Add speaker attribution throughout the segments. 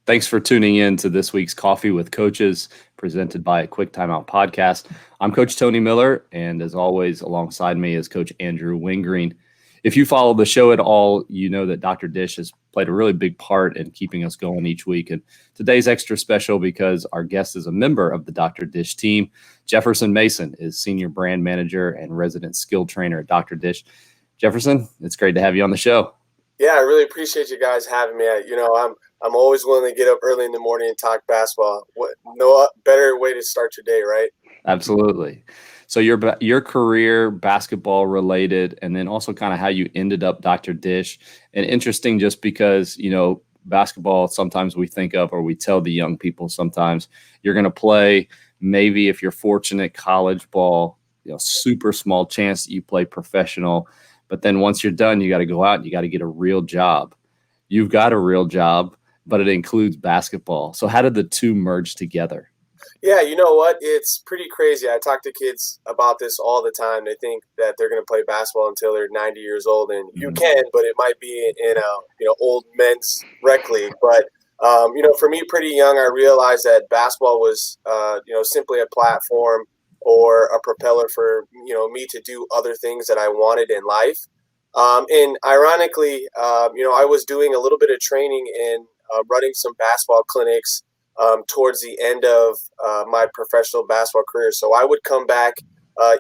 Speaker 1: Thanks for tuning in to this week's Coffee with Coaches presented by A Quick Timeout podcast. I'm Coach Tony Miller, and as always, alongside me is Coach Andrew Wingreen. If you follow the show at all, you know that Dr. Dish has played a really big part in keeping us going each week. And today's extra special because our guest is a member of the Dr. Dish team. Jefferson Mason is Senior Brand Manager and Resident Skill Trainer at Dr. Dish. Jefferson, it's great to have you on the show.
Speaker 2: Yeah, I really appreciate you guys having me. I'm always willing to get up early in the morning and talk basketball. No better way to start your day, right?
Speaker 1: Absolutely. So your career, basketball related, and then also kind of how you ended up Dr. Dish. And interesting just because, basketball sometimes we think of, or we tell the young people sometimes, you're going to play maybe if you're fortunate college ball, super small chance that you play professional. But then once you're done, you got to go out and you got to get a real job. You've got a real job, but it includes basketball. So how did the two merge together?
Speaker 2: Yeah, you know what? It's pretty crazy. I talk to kids about this all the time. They think that they're going to play basketball until they're 90 years old, and you can, but it might be in a old men's rec league. But for me, pretty young, I realized that basketball was simply a platform or a propeller for me to do other things that I wanted in life. And ironically, I was doing a little bit of training in running some basketball clinics towards the end of my professional basketball career. So I would come back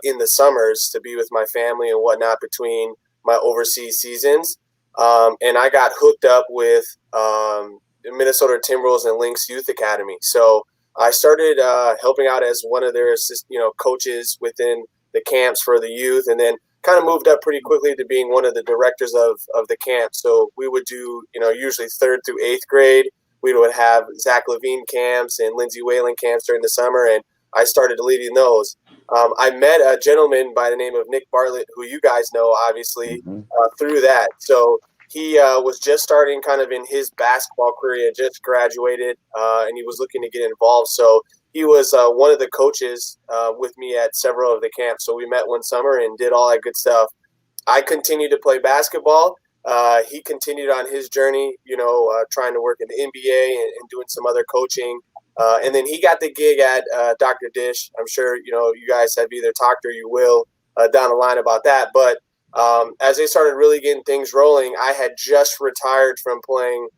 Speaker 2: in the summers to be with my family and whatnot between my overseas seasons. And I got hooked up with Minnesota Timberwolves and Lynx Youth Academy. So I started helping out as one of their coaches within the camps for the youth, and then kind of moved up pretty quickly to being one of the directors of the camp. So we would do, usually 3rd through 8th grade. We would have Zach Levine camps and Lindsey Whalen camps during the summer, and I started leading those. I met a gentleman by the name of Nick Bartlett, who you guys know, obviously, through that. So he was just starting kind of in his basketball career. He had just graduated, and he was looking to get involved. So he was one of the coaches with me at several of the camps. So we met one summer and did all that good stuff. I continued to play basketball. He continued on his journey, trying to work in the NBA and doing some other coaching. And then he got the gig at Dr. Dish. I'm sure, you guys have either talked or you will down the line about that. But as they started really getting things rolling, I had just retired from playing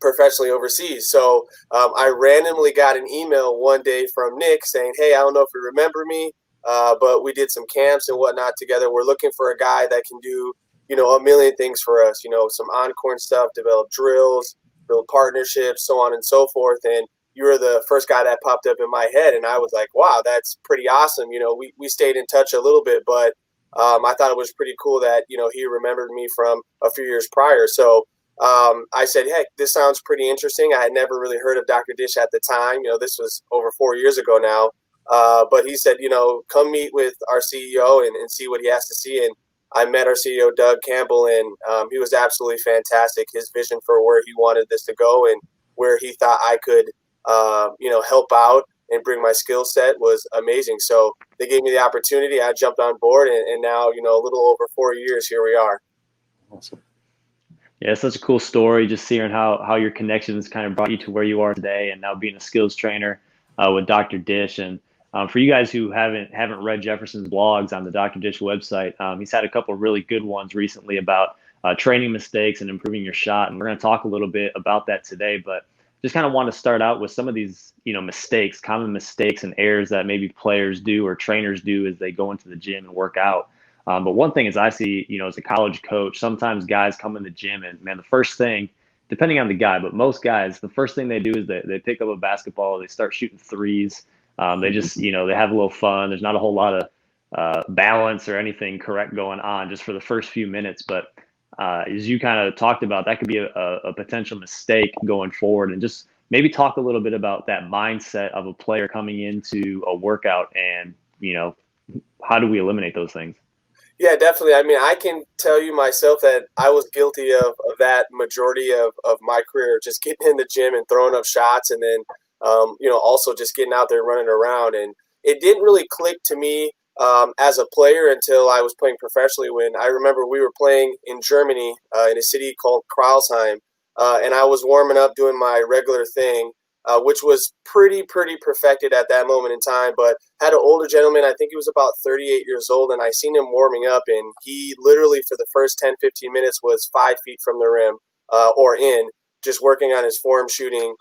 Speaker 2: professionally overseas. So I randomly got an email one day from Nick saying, hey, I don't know if you remember me, but we did some camps and whatnot together. We're looking for a guy that can do a million things for us, some on-court stuff, develop drills, build partnerships, so on and so forth. And you were the first guy that popped up in my head. And I was like, wow, that's pretty awesome. We stayed in touch a little bit, but I thought it was pretty cool that, he remembered me from a few years prior. So I said, heck, this sounds pretty interesting. I had never really heard of Dr. Dish at the time. This was over 4 years ago now. But he said, come meet with our CEO and see what he has to see. And I met our CEO, Doug Campbell, and he was absolutely fantastic. His vision for where he wanted this to go and where he thought I could, help out and bring my skill set was amazing. So they gave me the opportunity. I jumped on board, and now, a little over 4 years, here we are.
Speaker 1: Awesome.
Speaker 3: Yeah, it's such a cool story, just seeing how your connections kind of brought you to where you are today, and now being a skills trainer with Dr. Dish. And for you guys who haven't read Jefferson's blogs on the Dr. Dish website, he's had a couple of really good ones recently about training mistakes and improving your shot. And we're going to talk a little bit about that today, but just kind of want to start out with some of these, mistakes, common mistakes and errors that maybe players do or trainers do as they go into the gym and work out. But one thing is I see, as a college coach, sometimes guys come in the gym and, man, the first thing, depending on the guy, but most guys, the first thing they do is they pick up a basketball, they start shooting threes. They just, they have a little fun. There's not a whole lot of balance or anything correct going on just for the first few minutes. But as you kind of talked about, that could be a potential mistake going forward. And just maybe talk a little bit about that mindset of a player coming into a workout and, how do we eliminate those things?
Speaker 2: Yeah, definitely. I mean, I can tell you myself that I was guilty of that majority of my career, just getting in the gym and throwing up shots, and then, also just getting out there running around. And it didn't really click to me as a player until I was playing professionally. When I remember we were playing in Germany in a city called Kreilsheim, and I was warming up doing my regular thing, which was pretty perfected at that moment in time. But had an older gentleman, I think he was about 38 years old, and I seen him warming up, and he literally for the first 10-15 minutes was 5 feet from the rim or in, just working on his form shooting,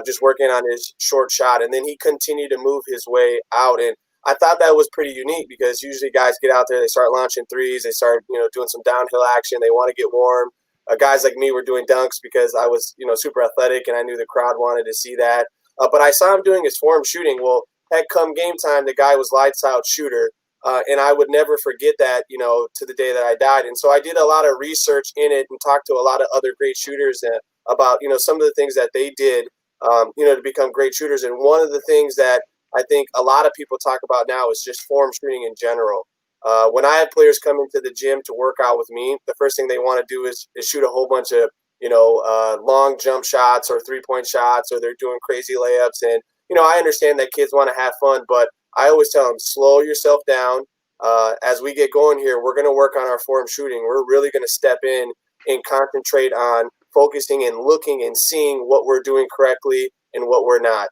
Speaker 2: just working on his short shot, and then he continued to move his way out. And I thought that was pretty unique because usually guys get out there, they start launching threes, they start doing some downhill action, they want to get warm. Guys like me were doing dunks because I was super athletic and I knew the crowd wanted to see that. But I saw him doing his form shooting. Well, heck, come game time, the guy was lights out shooter. And I would never forget that, to the day that I died. And so I did a lot of research in it and talked to a lot of other great shooters about, some of the things that they did, to become great shooters. And one of the things that I think a lot of people talk about now is just form shooting in general. When I have players come into the gym to work out with me, the first thing they want to do is shoot a whole bunch of, long jump shots or 3-point shots, or they're doing crazy layups. And, I understand that kids want to have fun, but I always tell them, slow yourself down. As we get going here, we're going to work on our form shooting. We're really going to step in and concentrate on focusing and looking and seeing what we're doing correctly and what we're not.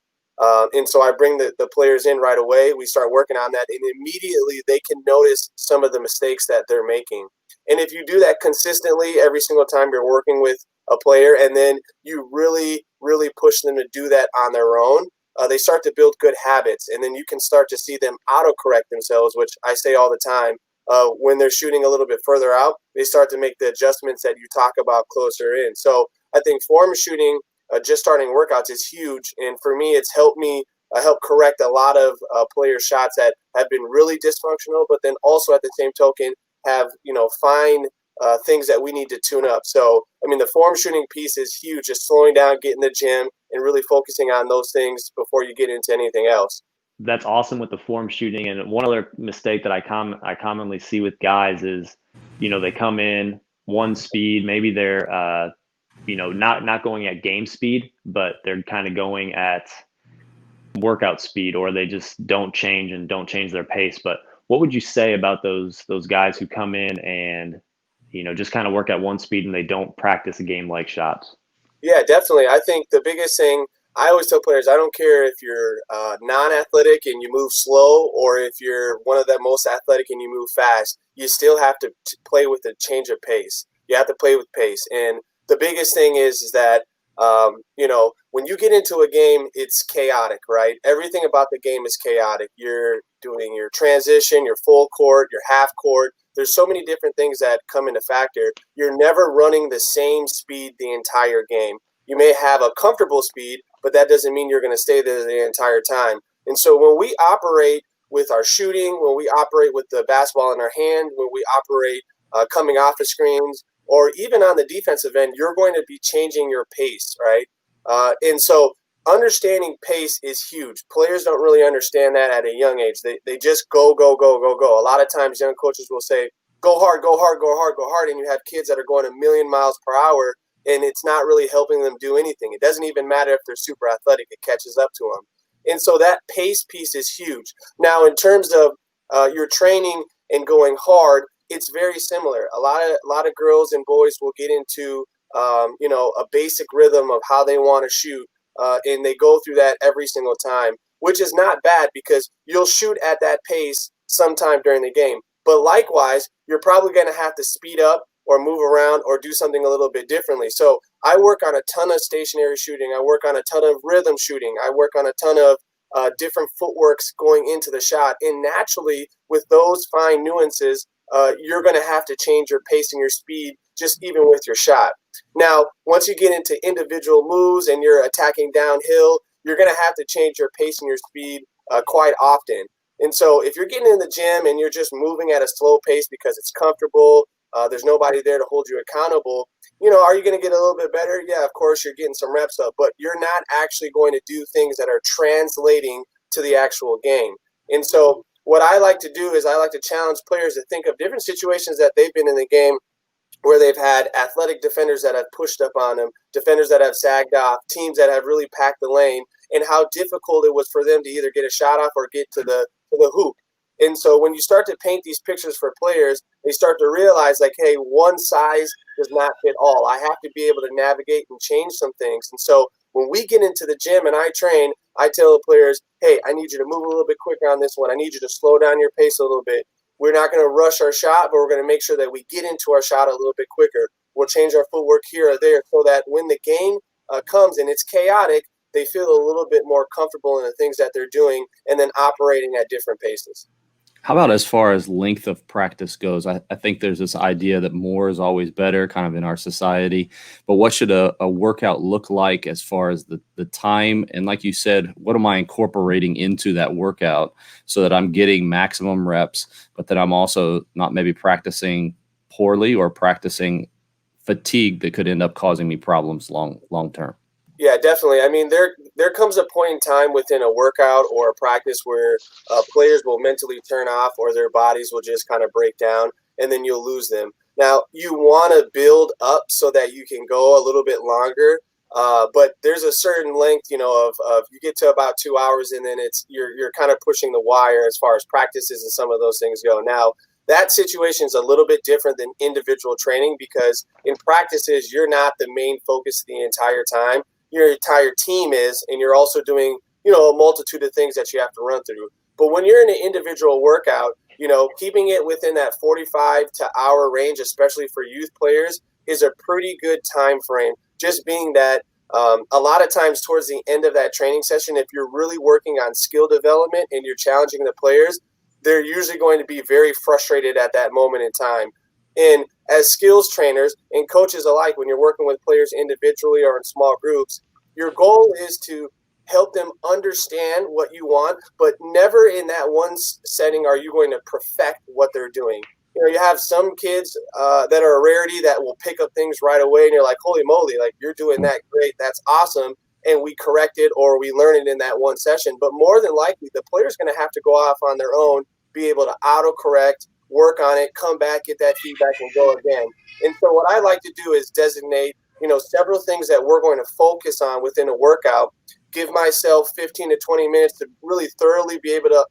Speaker 2: And so I bring the players in right away. We start working on that, and immediately they can notice some of the mistakes that they're making. And if you do that consistently every single time you're working with a player, and then you really push them to do that on their own, they start to build good habits, and then you can start to see them autocorrect themselves, which I say all the time. When they're shooting a little bit further out, they start to make the adjustments that you talk about closer in. So I think form shooting, just starting workouts, is huge. And for me, it's helped me help correct a lot of player shots that have been really dysfunctional, but then also at the same token have, fine things that we need to tune up. So, I mean, the form shooting piece is huge, just slowing down, getting in the gym, and really focusing on those things before you get into anything else.
Speaker 3: That's awesome with the form shooting. And one other mistake that I commonly see with guys is, they come in one speed, maybe they're, not going at game speed, but they're kind of going at workout speed, or they just don't change their pace. But what would you say about those guys who come in and, just kind of work at one speed and they don't practice a game like shots?
Speaker 2: Yeah, definitely. I think the biggest thing I always tell players, I don't care if you're non-athletic and you move slow, or if you're one of the most athletic and you move fast, you still have to play with a change of pace. You have to play with pace. And the biggest thing is that, when you get into a game, it's chaotic, right? Everything about the game is chaotic. You're doing your transition, your full court, your half court. There's so many different things that come into factor. You're never running the same speed the entire game. You may have a comfortable speed, but that doesn't mean you're going to stay there the entire time. And so when we operate with our shooting, when we operate with the basketball in our hand, when we operate coming off the screens, or even on the defensive end, you're going to be changing your pace, right? And so understanding pace is huge. Players don't really understand that at a young age. They just go. A lot of times young coaches will say, go hard, go hard, go hard, go hard. And you have kids that are going a million miles per hour, and it's not really helping them do anything. It doesn't even matter if they're super athletic. It catches up to them. And so that pace piece is huge. Now, in terms of your training and going hard, it's very similar. A lot of girls and boys will get into a basic rhythm of how they want to shoot, and they go through that every single time, which is not bad because you'll shoot at that pace sometime during the game. But likewise, you're probably going to have to speed up or move around or do something a little bit differently. So I work on a ton of stationary shooting. I work on a ton of rhythm shooting. I work on a ton of different footworks going into the shot. And naturally, with those fine nuances, you're going to have to change your pace and your speed just even with your shot. Now, once you get into individual moves and you're attacking downhill, you're going to have to change your pace and your speed quite often. And so if you're getting in the gym and you're just moving at a slow pace because it's comfortable, there's nobody there to hold you accountable, are you going to get a little bit better? Yeah, of course, you're getting some reps up, but you're not actually going to do things that are translating to the actual game. And so what I like to do is I like to challenge players to think of different situations that they've been in the game where they've had athletic defenders that have pushed up on them, defenders that have sagged off, teams that have really packed the lane, and how difficult it was for them to either get a shot off or get to the hoop. And so when you start to paint these pictures for players, they start to realize like, hey, one size does not fit all. I have to be able to navigate and change some things. And so when we get into the gym and I train, I tell the players, hey, I need you to move a little bit quicker on this one. I need you to slow down your pace a little bit. We're not going to rush our shot, but we're going to make sure that we get into our shot a little bit quicker. We'll change our footwork here or there so that when the game comes and it's chaotic, they feel a little bit more comfortable in the things that they're doing and then operating at different paces.
Speaker 1: How about as far as length of practice goes? I think there's this idea that more is always better kind of in our society. But what should a workout look like as far as the time? And like you said, what am I incorporating into that workout so that I'm getting maximum reps, but that I'm also not maybe practicing poorly or practicing fatigue that could end up causing me problems long term?
Speaker 2: Yeah, definitely. I mean, there comes a point in time within a workout or a practice where players will mentally turn off or their bodies will just kind of break down, and then you'll lose them. Now, you want to build up so that you can go a little bit longer, but there's a certain length, of you get to about 2 hours, and then you're kind of pushing the wire as far as practices and some of those things go. Now, that situation is a little bit different than individual training because in practices, you're not the main focus the entire time. Your entire team is, and you're also doing, a multitude of things that you have to run through. But when you're in an individual workout, keeping it within that 45 to hour range, especially for youth players, is a pretty good time frame. Just being that a lot of times towards the end of that training session, if you're really working on skill development and you're challenging the players, they're usually going to be very frustrated at that moment in time. And as skills trainers and coaches alike, when you're working with players individually or in small groups, your goal is to help them understand what you want, but never in that one setting are you going to perfect what they're doing. You have some kids that are a rarity that will pick up things right away, and you're like, holy moly, like you're doing that great, that's awesome, and we correct it or we learn it in that one session. But more than likely, the player's going to have to go off on their own, be able to auto-correct, work on it, come back, get that feedback, and go again. And so what I like to do is designate, several things that we're going to focus on within a workout, give myself 15 to 20 minutes to really thoroughly be able to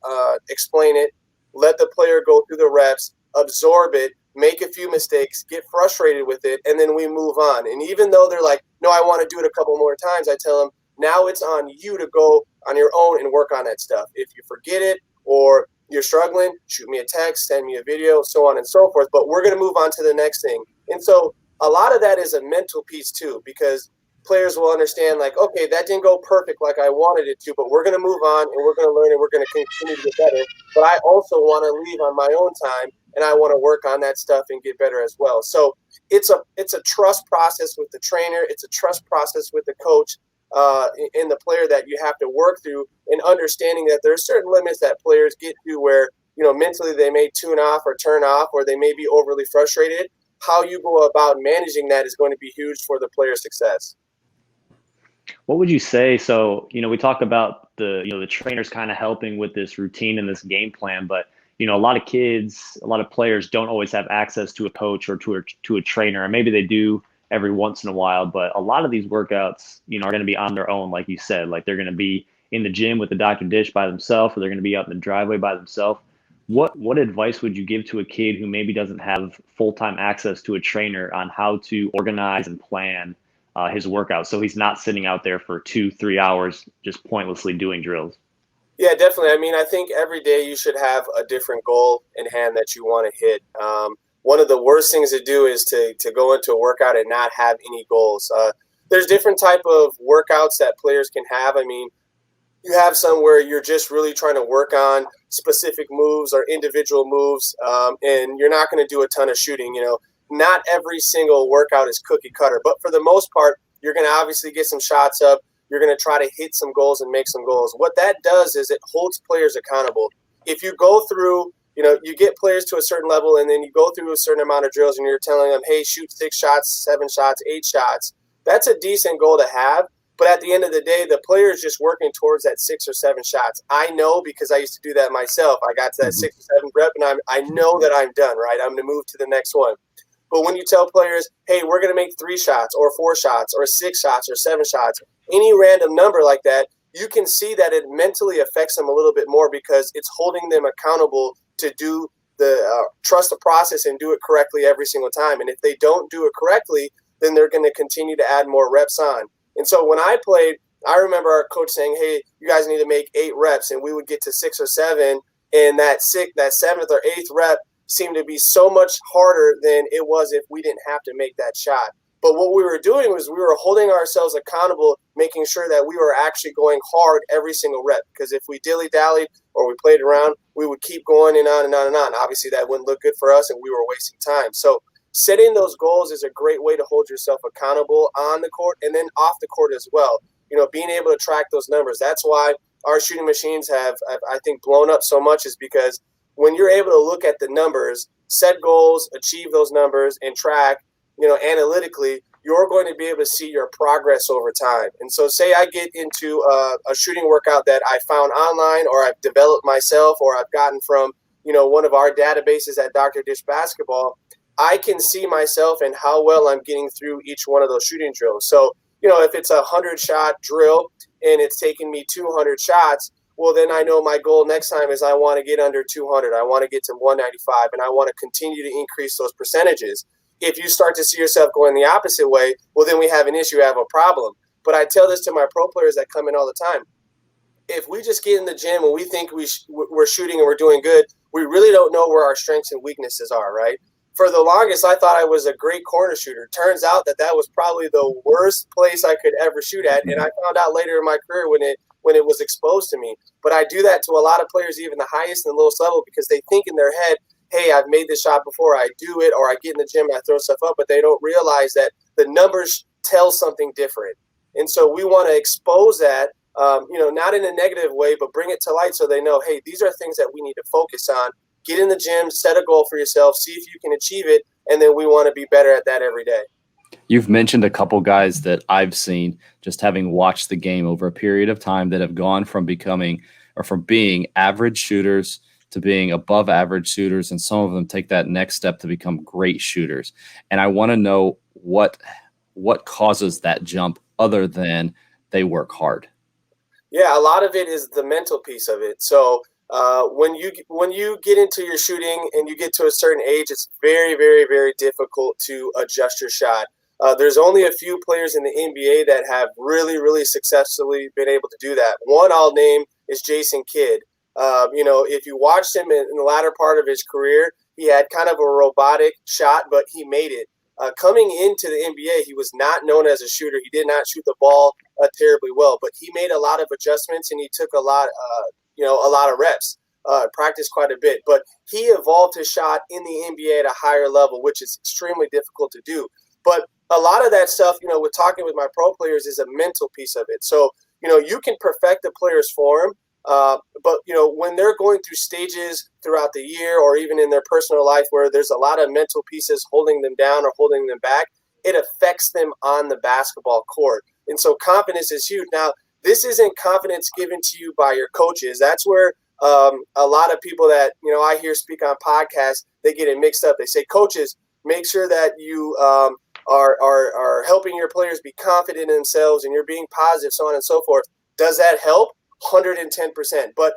Speaker 2: explain it, let the player go through the reps, absorb it, make a few mistakes, get frustrated with it, and then we move on. And even though they're like, no, I want to do it a couple more times, I tell them, now it's on you to go on your own and work on that stuff. If you forget it or you're struggling, shoot me a text, send me a video, so on and so forth. But we're going to move on to the next thing. And so a lot of that is a mental piece too, because players will understand like, okay, that didn't go perfect like I wanted it to, but we're going to move on and we're going to learn and we're going to continue to get better. But I also want to leave on my own time and I want to work on that stuff and get better as well. So it's a trust process with the trainer. It's a trust process with the coach in the player that you have to work through, and understanding that there are certain limits that players get to where, mentally they may tune off or turn off, or they may be overly frustrated. How you go about managing that is going to be huge for the player's success.
Speaker 3: What would you say? So, we talk about the trainers kind of helping with this routine and this game plan, but, a lot of kids, a lot of players don't always have access to a coach or to a trainer, and maybe they do every once in a while, but a lot of these workouts, are going to be on their own, like you said, like they're going to be in the gym with the Dr. Dish by themselves, or they're going to be out in the driveway by themselves. What advice would you give to a kid who maybe doesn't have full-time access to a trainer on how to organize and plan his workout so he's not sitting out there for 2-3 hours just pointlessly doing drills?
Speaker 2: Yeah, definitely. I mean, I think every day you should have a different goal in hand that you want to hit. One of the worst things to do is to go into a workout and not have any goals. There's different type of workouts that players can have. I mean, you have some where you're just really trying to work on specific moves or individual moves, and you're not going to do a ton of shooting. Not every single workout is cookie cutter, but for the most part, you're going to obviously get some shots up. You're going to try to hit some goals and make some goals. What that does is it holds players accountable. If you go through, you get players to a certain level, and then you go through a certain amount of drills and you're telling them, hey, shoot 6 shots, 7 shots, 8 shots. That's a decent goal to have. But at the end of the day, the player is just working towards that 6 or 7 shots. I know, because I used to do that myself. I got to that 6 or 7 rep, and I know that I'm done, right? I'm going to move to the next one. But when you tell players, hey, we're going to make 3 shots or 4 shots or 6 shots or 7 shots, any random number like that, you can see that it mentally affects them a little bit more because it's holding them accountable to do trust the process and do it correctly every single time. And if they don't do it correctly, then they're going to continue to add more reps on. And so when I played, I remember our coach saying, hey, you guys need to make 8 reps, and we would get to 6 or 7, and that 7th or 8th rep seemed to be so much harder than it was if we didn't have to make that shot. But what we were doing was we were holding ourselves accountable, making sure that we were actually going hard every single rep. Because if we dilly-dallied or we played around, we would keep going and on and on and on. Obviously, that wouldn't look good for us, and we were wasting time. So setting those goals is a great way to hold yourself accountable on the court and then off the court as well. Being able to track those numbers. That's why our shooting machines have, I think, blown up so much, is because when you're able to look at the numbers, set goals, achieve those numbers, and track, analytically, you're going to be able to see your progress over time. And so say I get into a shooting workout that I found online or I've developed myself or I've gotten from, one of our databases at Dr. Dish Basketball, I can see myself and how well I'm getting through each one of those shooting drills. So, if it's a 100-shot drill and it's taking me 200 shots, well, then I know my goal next time is I want to get under 200. I want to get to 195, and I want to continue to increase those percentages. If you start to see yourself going the opposite way, well, then we have an issue, have a problem. But I tell this to my pro players that come in all the time. If we just get in the gym and we think we're shooting and we're doing good, we really don't know where our strengths and weaknesses are, right? For the longest, I thought I was a great corner shooter. Turns out that was probably the worst place I could ever shoot at, and I found out later in my career when it was exposed to me. But I do that to a lot of players, even the highest and lowest level, because they think in their head, hey, I've made this shot before, I do it, or I get in the gym and I throw stuff up, but they don't realize that the numbers tell something different. And so we want to expose that, not in a negative way, but bring it to light so they know, hey, these are things that we need to focus on. Get in the gym, set a goal for yourself, see if you can achieve it, and then we want to be better at that every day.
Speaker 1: You've mentioned a couple guys that I've seen, just having watched the game over a period of time, that have gone from being average shooters to being above average shooters, and some of them take that next step to become great shooters. And I want to know what causes that jump other than they work hard.
Speaker 2: Yeah, a lot of it is the mental piece of it. So when you get into your shooting and you get to a certain age, it's very, very, very difficult to adjust your shot. There's only a few players in the NBA that have really, really successfully been able to do that. One I'll name is Jason Kidd. If you watched him in the latter part of his career, he had kind of a robotic shot, but he made it. Coming into the NBA, he was not known as a shooter. He did not shoot the ball terribly well, but he made a lot of adjustments and he took a lot of reps, practiced quite a bit. But he evolved his shot in the NBA at a higher level, which is extremely difficult to do. But a lot of that stuff, with talking with my pro players, is a mental piece of it. So, you can perfect the player's form. But when they're going through stages throughout the year or even in their personal life where there's a lot of mental pieces holding them down or holding them back, it affects them on the basketball court. And so confidence is huge. Now, this isn't confidence given to you by your coaches. That's where a lot of people that I hear speak on podcasts, they get it mixed up. They say, coaches, make sure that you are helping your players be confident in themselves and you're being positive, so on and so forth. Does that help? 110%. But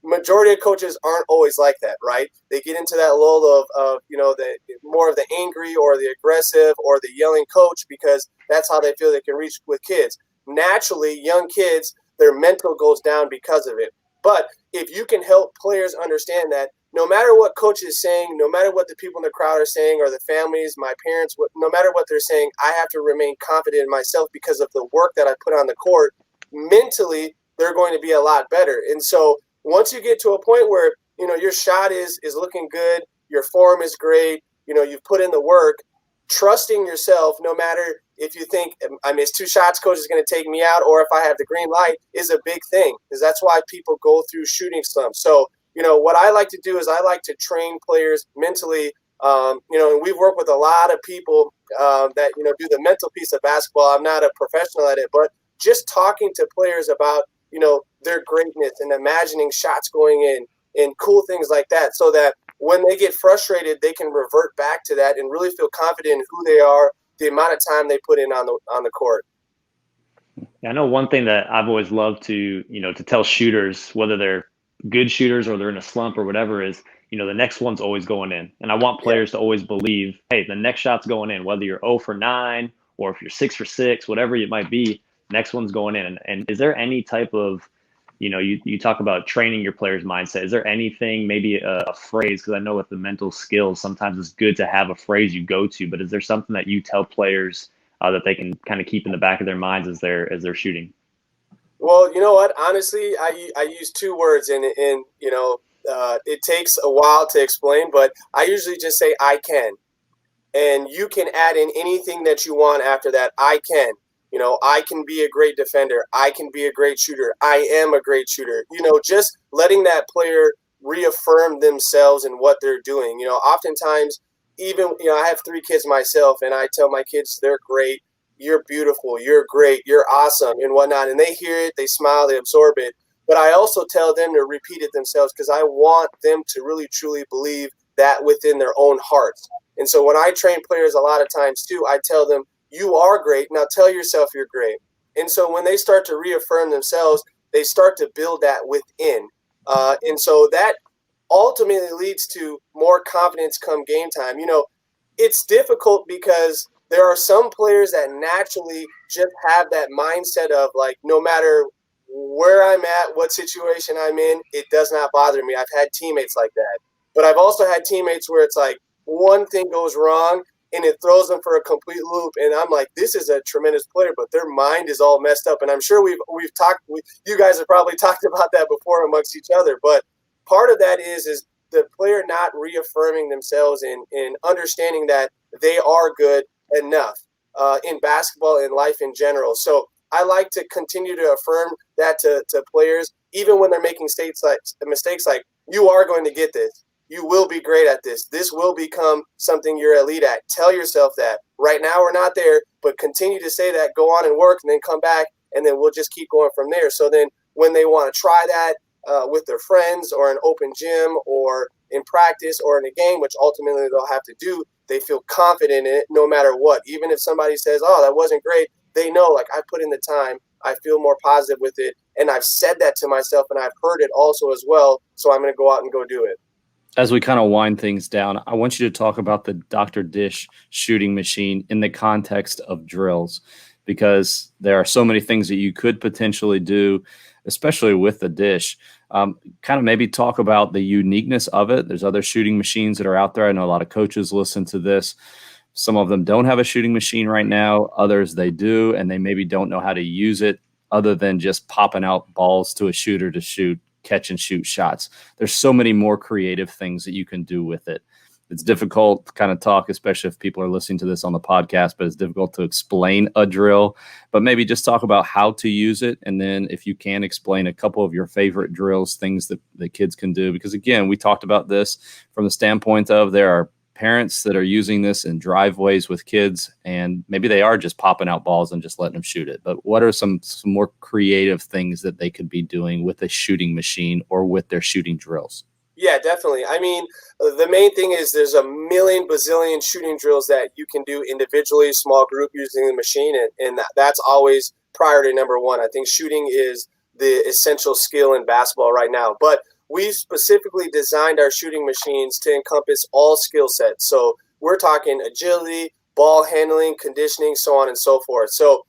Speaker 2: majority of coaches aren't always like that, right? They get into that lull of the more of the angry or the aggressive or the yelling coach because that's how they feel they can reach with kids. Naturally, young kids, their mental goes down because of it. But if you can help players understand that no matter what coach is saying, no matter what the people in the crowd are saying or the families, my parents, no matter what they're saying, I have to remain confident in myself because of the work that I put on the court. Mentally, they're going to be a lot better. And so once you get to a point where, your shot is looking good, your form is great, you've put in the work, trusting yourself, no matter if you think I miss 2 shots, coach is going to take me out, or if I have the green light, is a big thing, because that's why people go through shooting slumps. So, what I like to do is I like to train players mentally, and we've worked with a lot of people that, do the mental piece of basketball. I'm not a professional at it, but just talking to players about, their greatness and imagining shots going in and cool things like that, so that when they get frustrated, they can revert back to that and really feel confident in who they are, the amount of time they put in on the court.
Speaker 3: Yeah, I know one thing that I've always loved to tell shooters, whether they're good shooters or they're in a slump or whatever, is, the next one's always going in. And I want
Speaker 2: Yeah.
Speaker 3: players to always believe, hey, the next shot's going in, whether you're 0 for 9 or if you're 6 for 6, whatever it might be, next one's going in. And is there any type of, you talk about training your player's mindset. Is there anything, maybe a phrase, because I know with the mental skills, sometimes it's good to have a phrase you go to, but is there something that you tell players that they can kind of keep in the back of their minds as they're shooting?
Speaker 2: Well, you know what? Honestly, I use two words, and it takes a while to explain, but I usually just say I can, and you can add in anything that you want after that. I can. I can be a great defender. I can be a great shooter. I am a great shooter. Just letting that player reaffirm themselves and what they're doing. Oftentimes, even, I have 3 kids myself, and I tell my kids they're great. You're beautiful. You're great. You're awesome and whatnot. And they hear it, they smile, they absorb it. But I also tell them to repeat it themselves because I want them to really, truly believe that within their own hearts. And so when I train players a lot of times too, I tell them, you are great. Now tell yourself you're great. And so when they start to reaffirm themselves, they start to build that within. And so that ultimately leads to more confidence come game time. It's difficult because there are some players that naturally just have that mindset of like, no matter where I'm at, what situation I'm in, it does not bother me. I've had teammates like that. But I've also had teammates where it's like one thing goes wrong and it throws them for a complete loop. And I'm like, this is a tremendous player, but their mind is all messed up. And I'm sure we've talked, you guys have probably talked about that before amongst each other. But part of that is the player not reaffirming themselves and understanding that they are good enough in basketball and life in general. So I like to continue to affirm that to players, even when they're making mistakes like, you are going to get this. You will be great at this. This will become something you're elite at. Tell yourself that. Right now we're not there, but continue to say that, go on and work, and then come back, and then we'll just keep going from there. So then when they want to try that with their friends or an open gym or in practice or in a game, which ultimately they'll have to do, they feel confident in it no matter what. Even if somebody says, oh, that wasn't great, they know, like, I put in the time. I feel more positive with it. And I've said that to myself, and I've heard it also as well. So I'm going to go out and go do it.
Speaker 1: As we kind of wind things down, I want you to talk about the Dr. Dish shooting machine in the context of drills, because there are so many things that you could potentially do, especially with the dish. Kind of maybe talk about the uniqueness of it. There's other shooting machines that are out there. I know a lot of coaches listen to this. Some of them don't have a shooting machine right now. Others they do, and they maybe don't know how to use it other than just popping out balls to a shooter to shoot catch and shoot shots. There's so many more creative things that you can do with it. It's difficult to kind of talk, especially if people are listening to this on the podcast, but it's difficult to explain a drill. But maybe just talk about how to use it. And then if you can explain a couple of your favorite drills, things that the kids can do. Because again, we talked about this from the standpoint of there are parents that are using this in driveways with kids, and maybe they are just popping out balls and just letting them shoot it. But what are some more creative things that they could be doing with a shooting machine or with their shooting drills?
Speaker 2: Yeah, definitely. I mean, the main thing is there's a million bazillion shooting drills that you can do individually, small group using the machine, and that's always priority number one. I think shooting is the essential skill in basketball right now. But we specifically designed our shooting machines to encompass all skill sets. So we're talking agility, ball handling, conditioning, so on and so forth. So,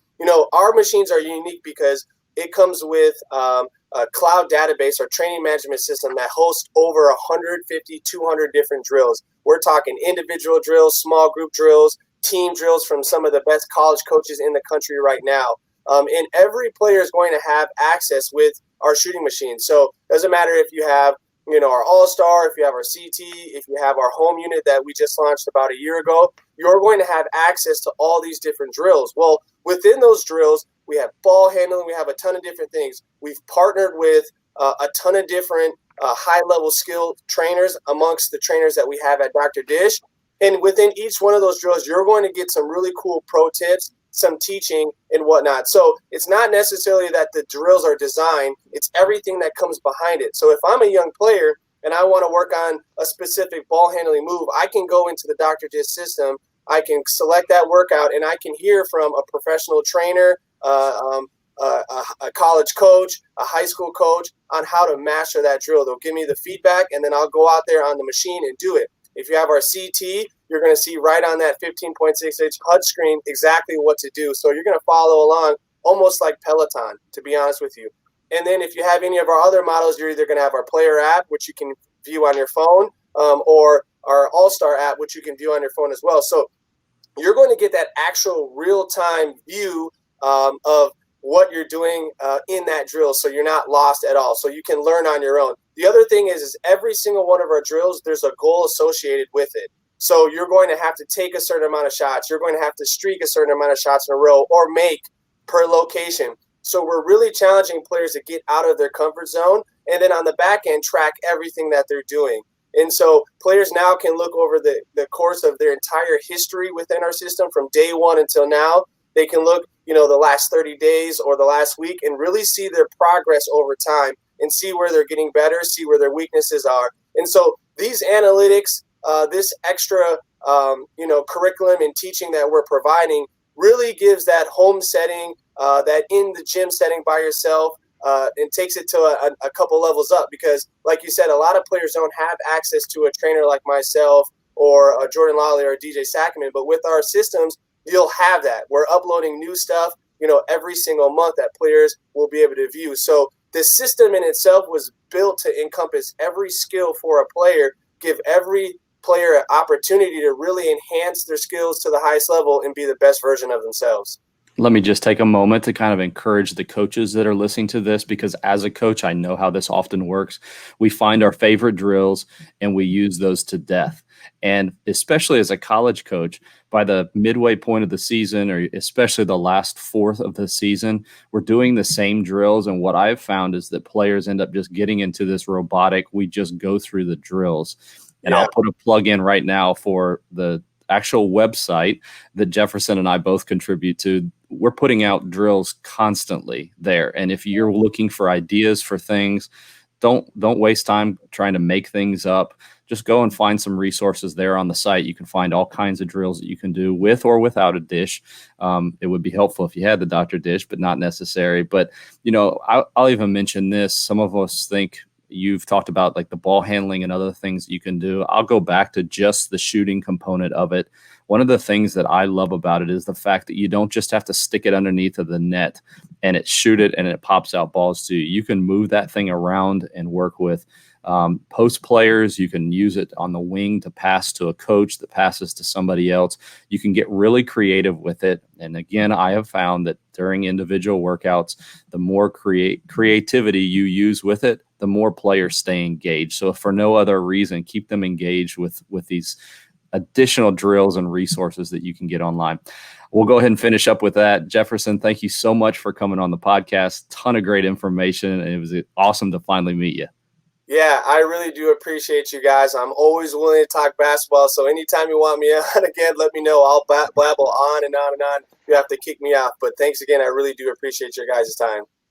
Speaker 2: our machines are unique because it comes with a cloud database or training management system that hosts over 150, 200 different drills. We're talking individual drills, small group drills, team drills from some of the best college coaches in the country right now. And every player is going to have access with our shooting machine. So it doesn't matter if you have, our All-Star, if you have our CT, if you have our home unit that we just launched about a year ago, you're going to have access to all these different drills. Well, within those drills, we have ball handling. We have a ton of different things. We've partnered with a ton of different high-level skill trainers amongst the trainers that we have at Dr. Dish. And within each one of those drills, you're going to get some really cool pro tips, some teaching and whatnot. So it's not necessarily that the drills are designed. It's everything that comes behind it. So if I'm a young player and I want to work on a specific ball handling move, I can go into the Dr. Dish system. I can select that workout and I can hear from a professional trainer, a college coach, a high school coach on how to master that drill. They'll give me the feedback, and then I'll go out there on the machine and do it. If you have our CT, you're going to see right on that 15.6-inch HUD screen exactly what to do. So you're going to follow along almost like Peloton, to be honest with you. And then if you have any of our other models, you're either going to have our player app, which you can view on your phone, or our All-Star app, which you can view on your phone as well. So you're going to get that actual real-time view of what you're doing in that drill, so you're not lost at all. So you can learn on your own. The other thing is every single one of our drills, there's a goal associated with it. So you're going to have to take a certain amount of shots. You're going to have to streak a certain amount of shots in a row or make per location. So we're really challenging players to get out of their comfort zone, and then on the back end, track everything that they're doing. And so players now can look over the course of their entire history within our system from day one until now. They can look, the last 30 days or the last week and really see their progress over time and see where they're getting better, see where their weaknesses are. And so these analytics, this extra, curriculum and teaching that we're providing really gives that home setting, that in the gym setting by yourself, and takes it to a couple levels up, because like you said, a lot of players don't have access to a trainer like myself or Jordan Lawley or DJ Sackman, but with our systems, you'll have that. We're uploading new stuff, every single month that players will be able to view. So the system in itself was built to encompass every skill for a player, give every player an opportunity to really enhance their skills to the highest level and be the best version of themselves.
Speaker 1: Let me just take a moment to kind of encourage the coaches that are listening to this, because as a coach, I know how this often works. We find our favorite drills and we use those to death. And especially as a college coach, by the midway point of the season, or especially the last fourth of the season, we're doing the same drills. And what I've found is that players end up just getting into this robotic, we just go through the drills. And I'll put a plug in right now for the actual website that Jefferson and I both contribute to. We're putting out drills constantly there. And if you're looking for ideas for things, don't waste time trying to make things up. Just go and find some resources there on the site. You can find all kinds of drills that you can do with or without a dish. It would be helpful if you had the Dr. Dish, but not necessary. But, I'll even mention this. Some of us think, you've talked about like the ball handling and other things you can do. I'll go back to just the shooting component of it. One of the things that I love about it is the fact that you don't just have to stick it underneath of the net and shoot it and it pops out balls to you. You can move that thing around and work with post players. You can use it on the wing to pass to a coach that passes to somebody else. You can get really creative with it. And again, I have found that during individual workouts, the more creativity you use with it, the more players stay engaged. So if for no other reason, keep them engaged with these additional drills and resources that you can get online. We'll go ahead and finish up with that. Jefferson, thank you so much for coming on the podcast. Ton of great information. And it was awesome to finally meet you.
Speaker 2: Yeah, I really do appreciate you guys. I'm always willing to talk basketball. So anytime you want me on again, let me know. I'll babble on and on and on. You have to kick me off. But thanks again. I really do appreciate your guys' time.